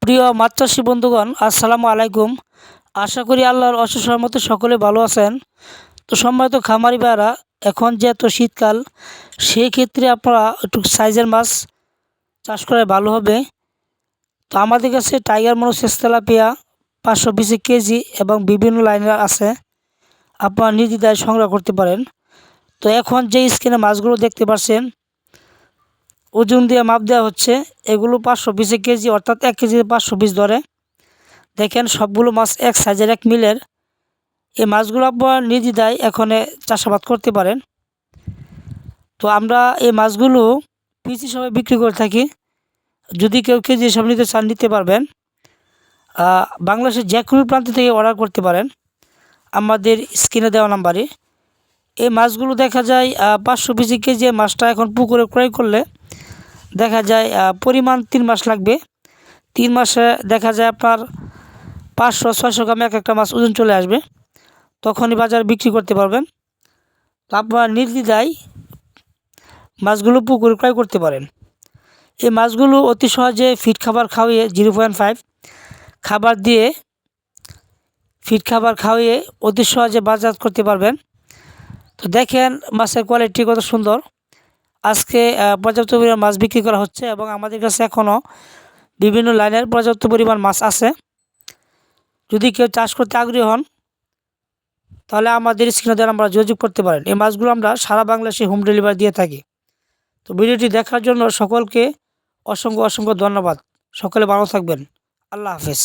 প্রিয় মাছ চাষী বন্ধুগণ, আসসালামু আলাইকুম। আশা করি আল্লাহর অশেষ রহমতে সকলে ভালো আছেন। তো সম্মানিত খামারি ভাইরা, এখন যেহেতু শীতকাল, সেই ক্ষেত্রে আপনারা একটু সাইজের মাছ চাষ করে ভালো হবে। তো আমাদের কাছে টাইগার মনোসেস তেলাপিয়া 520 কেজি এবং বিভিন্ন লাইনের আছে, আপনারা নির্দ্বিধায় সংগ্রহ করতে পারেন। তো এখন যে স্ক্রিনে মাছগুলো দেখতে পাচ্ছেন, ওজন দিয়ে মাপ দেওয়া হচ্ছে। এগুলো 520 কেজি, অর্থাৎ 1 কেজিতে 520 ধরে। দেখেন সবগুলো মাছ এক সাইজের, এক মিলের। এই মাছগুলো আপনারা নির্দ্বিধায় এখানে চাষাবাদ করতে পারেন। তো আমরা এই মাছগুলো পিস হিসাবে বিক্রি করে থাকি। যদি কেউ কেজি হিসাবে নিতে চান, নিতে পারবেন। বাংলাদেশের যে কোনো প্রান্ত থেকে অর্ডার করতে পারেন আমাদের স্ক্রিনে দেওয়া নাম্বারে। এই মাছগুলো দেখা যায় 520 কেজি মাছটা এখন পুকুরে ক্রয় করলে দেখা যায় পরিমাণ 3 মাস লাগবে। 3 মাসে দেখা যায় আপনার 500-600 গ্রাম এক একটা মাছ ওজন চলে আসবে। তখনই বাজারে বিক্রি করতে পারবেন। তো আপনারা নির্দ্বিধায় মাছগুলো পুকুরে ক্রয় করতে পারেন। এই মাছগুলো অতি সহজে ফিড খাবার খাওয়িয়ে 0.5 খাবার দিয়ে ফিড খাবার খাওয়িয়ে অতি সহজে বাজারজাত করতে পারবেন। তো দেখেন মাছের কোয়ালিটি কত সুন্দর। আজকে পর্যাপ্ত পরিমাণ মাছ বিক্রি করা হচ্ছে এবং আমাদের কাছে এখনও বিভিন্ন লাইনের পর্যাপ্ত পরিমাণ মাছ আছে। যদি কেউ চাষ করতে আগ্রহী হন, তাহলে আমাদের স্ক্রিনে দেওয়া আমরা যোগাযোগ করতে পারেন। এই মাছগুলো আমরা সারা বাংলাদেশে হোম ডেলিভারি দিয়ে থাকি। তো ভিডিওটি দেখার জন্য সকলকে অসংখ্য অসংখ্য ধন্যবাদ। সকলে ভালো থাকবেন। আল্লাহ হাফেজ।